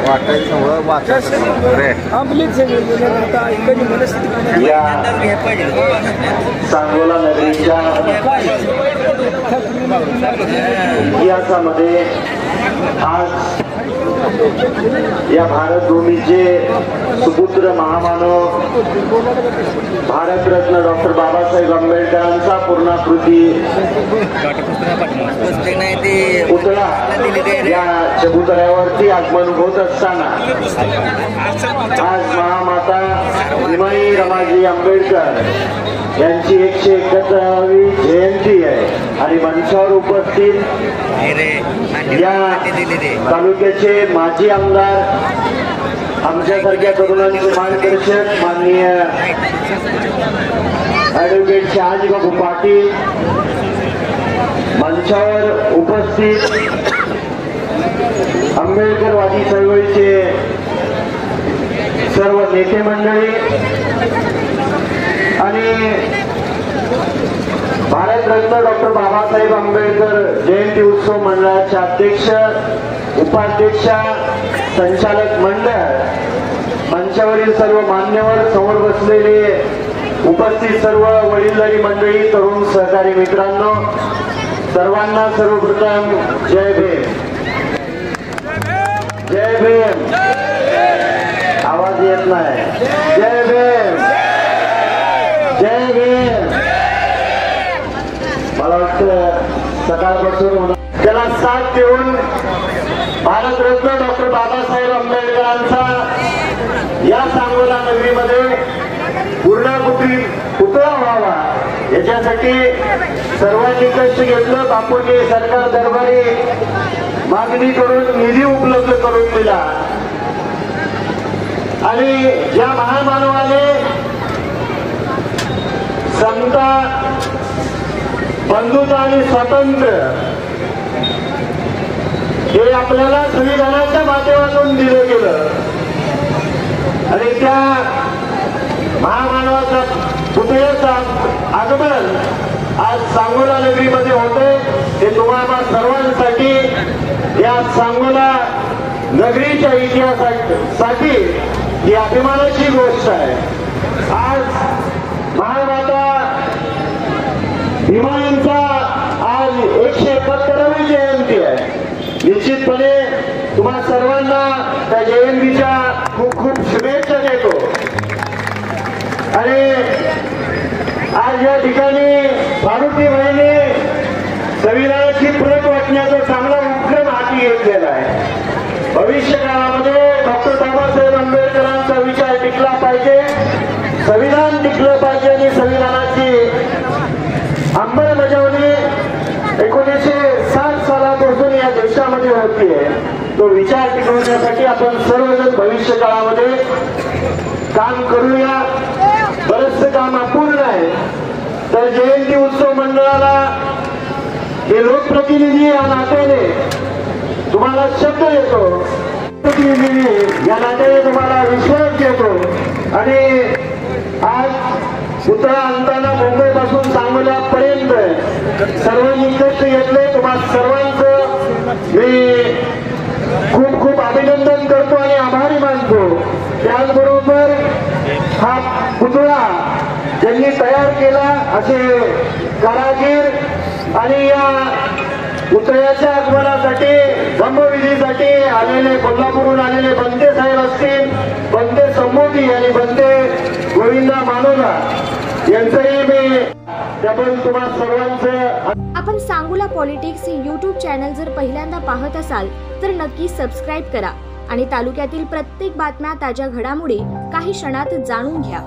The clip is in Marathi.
या सांगोला नगरीच्या इतिहासामध्ये आज या भारतभूमीचे सुपुत्र महामानव भारतरत्न डॉक्टर बाबासाहेब आंबेडकरांचा पूर्णाकृती पुतळा या चबुतऱ्यावरती आगमन होत असताना आज महामाता भीमाई रमाजी आंबेडकर यांची 171वी जयंती आहे आणि मंचावर उपस्थित या तालुक्याचे माजी आमदार आमच्यासारख्या तरुणांचे मार्गदर्शक माननीय ॲडव्होकेट शहाजीबाबू पाटील, मंचावर उपस्थित आंबेडकरवादी चळवळीचे सर्व नेते मंडळी आणि भारतरत्न डॉक्टर बाबासाहेब आंबेडकर जयंती उत्सव मंडळाचे अध्यक्ष, उपाध्यक्ष, संचालक मंडळ, मंचावरील सर्व मान्यवर, समोर बसलेले उपस्थित सर्व वडीलधारी मंडळी, तरुण सहकारी मित्रांनो, सर्वांना सर्वप्रथम जय भीम. जय भीम. आवाज येत नाही. जय भीम. जय भीम. मला वाटतं सकाळपासून त्याला साथ देऊन भारतरत्न डॉक्टर बाबासाहेब आंबेडकरांचा या सांगोला नगरीमध्ये पूर्णाकृती पुतळा व्हावा याच्यासाठी सर्वांनी कष्ट घेतलं. बापूंनी सरकार दरबारी मागणी करून निधी उपलब्ध करून दिला आणि ज्या महामानवाने समता, बंधुता आणि स्वातंत्र्य हे आपल्याला संविधानाच्या माध्यमातून दिलं गेलं आणि त्या महामानवाचा पुतळ्याचा आगमन आज सांगोला नगरीमध्ये होते. हे तुम्हाला सर्वांसाठी या सांगोला नगरीच्या इतिहासासाठी ही अभिमानाची गोष्ट आहे. आज महामाता भीमाईंचा आज 171वी जयंती आहे. निश्चितपणे तुम्हा सर्वांना त्या जयंतीच्या खूप खूप शुभेच्छा देतो आणि आज या ठिकाणी भानुकीबाईंनी संविधानाची प्रत वाटण्याचा चांगला उपक्रम हाती घेतलेला आहे. भविष्य काळामध्ये डॉक्टर बाबासाहेब आंबेडकरांचा विचार टिकला पाहिजे, संविधान टिकलं पाहिजे आणि संविधानाची अंमलबजावणी 1960 सालापासून या देशामध्ये होतीये. तो विचार टिकवण्यासाठी आपण सर्वजण भविष्य काळामध्ये काम करूया. बरंचसं काम अपूर्ण आहे. तर जयंती उत्सव मंडळाला हे लोकप्रतिनिधी या नात्याने तुम्हाला शब्द देतो, प्रतिनिधी या नात्याने तुम्हाला विश्वास देतो आणि आज पुतळा आणताना मुंबईपासून सांगोल्यापर्यंत सर्वांनी कष्ट घेतले. तुम्हाला सर्वांचं मी खूप खूप अभिनंदन करतो आणि आभारी मानतो. त्याचबरोबर हा पुतळा ज्यांनी तयार केला असे कारागीर आणि या पुतळ्याच्या आगमनासाठी धम्मविधीसाठी आलेले कोल्हापूरहून आलेले बंते साहेब असतील, बंते संमोदी आणि बंते गोविंदा मानोला यांचंही मी त्याबद्दल तुम्हाला सर्वांचं. आपण सांगोला पॉलिटिक्स YouTube चॅनल जर पहिल्यांदा पाहत असाल तर नक्की सबस्क्राईब करा आणि तालुक्यातील प्रत्येक बातम्या, ताज्या घडामोडी काही क्षणात जाणून घ्या.